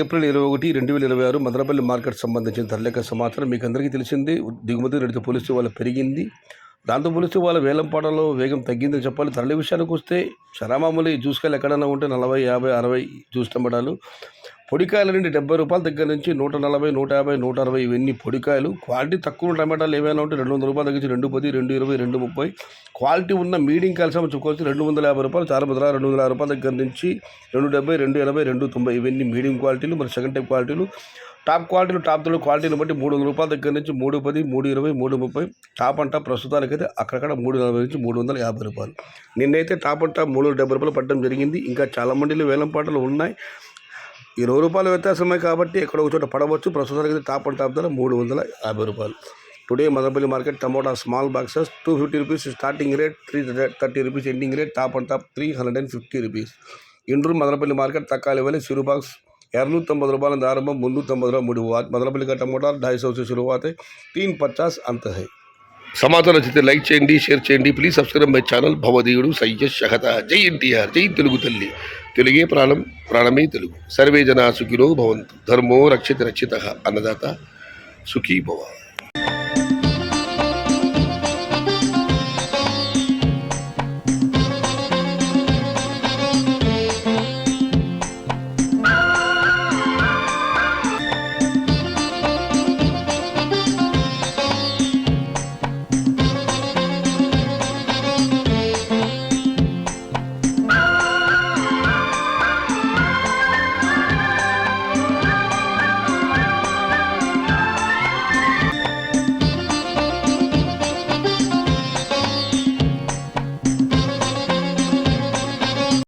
April 21, 2026 Madanapalle market సంబంధించిన ధరలేఖ సమాచారం మీకు అందరికీ తెలిసింది. దిగుమతి రేటుతో పోలిస్తే వాళ్ళ పెరిగింది. దాంతో పోలిస్తే వాళ్ళ వేలంపాటలో వేగం తగ్గిందని చెప్పాలి. ధరల విషయానికి వస్తే చరామామూలు జ్యూస్కాయలు ఎక్కడైనా ఉంటే 40, 50, 60 జ్యూస్ టమాటాలు. పొడికాయల నుండి 70 రూపాయల దగ్గర నుంచి 140, 150, 160 ఇవన్నీ పొడికాయలు. క్వాలిటీ తక్కువ టమాటాలు ఏమైనా ఉంటే 200 రూపాయల దగ్గర నుంచి 210, 220, 230. క్వాలిటీ ఉన్న మీడియం కాల్సియం చుక్కొచ్చి 250 రూపాయలు, చారుముద్ర 250 రూపాయల దగ్గర నుంచి 270, 280, 290 ఇవన్నీ మీడియం క్వాలిటీలు. మరి సెకండ్ టైప్ క్వాలిటీలు. టాప్ క్వాలిటీలు, టాప్ తో క్వాలిటీని బట్టి 300 రూపాయల దగ్గర నుంచి 310, 320, 330. టాప్ అంట ప్రస్తుతానికైతే అక్కడక్కడ 340 నుంచి 350 రూపాయలు. నిన్నైతే టాప్ అంట 370 రూపాయలు పడడం జరిగింది. ఇంకా చాలా మండీలు వేలం పాటలు ఉన్నాయి. 20 రూపాయల వ్యత్యాసమే కాబట్టి ఎక్కడ ఒక చోట పడవచ్చు. ప్రస్తుతానికి టాప్ అండ్ టాప్ ధర 350 రూపాయలు. Today Madanapalle market tomato small boxes 250 rupees starting rate, 330 rupees ending rate, top and top 350 rupees. ఇండ్రు మదనపల్లి మార్కెट तक्काली वाले शुरू बॉक्स 290 रुपये आरंभ 390 रुपये मुड़ुवात. मदनपल्ली का टमाटर 250 से शुरुआत है, 350 अंत है. సమాచారం నచ్చితే లైక్ చేయండి, షేర్ చేయండి. Please subscribe my channel. భవదీయుడు సయ్యద్ షహత. జై ఎన్టీఆర్, జై తెలుగు తల్లి. తెలుగే ప్రాణం, ప్రాణమే తెలుగు. సర్వే జనా సుఖినో భవంతు. ధర్మో రక్షిత రక్షిత. అన్నదాత సుఖీ భవ.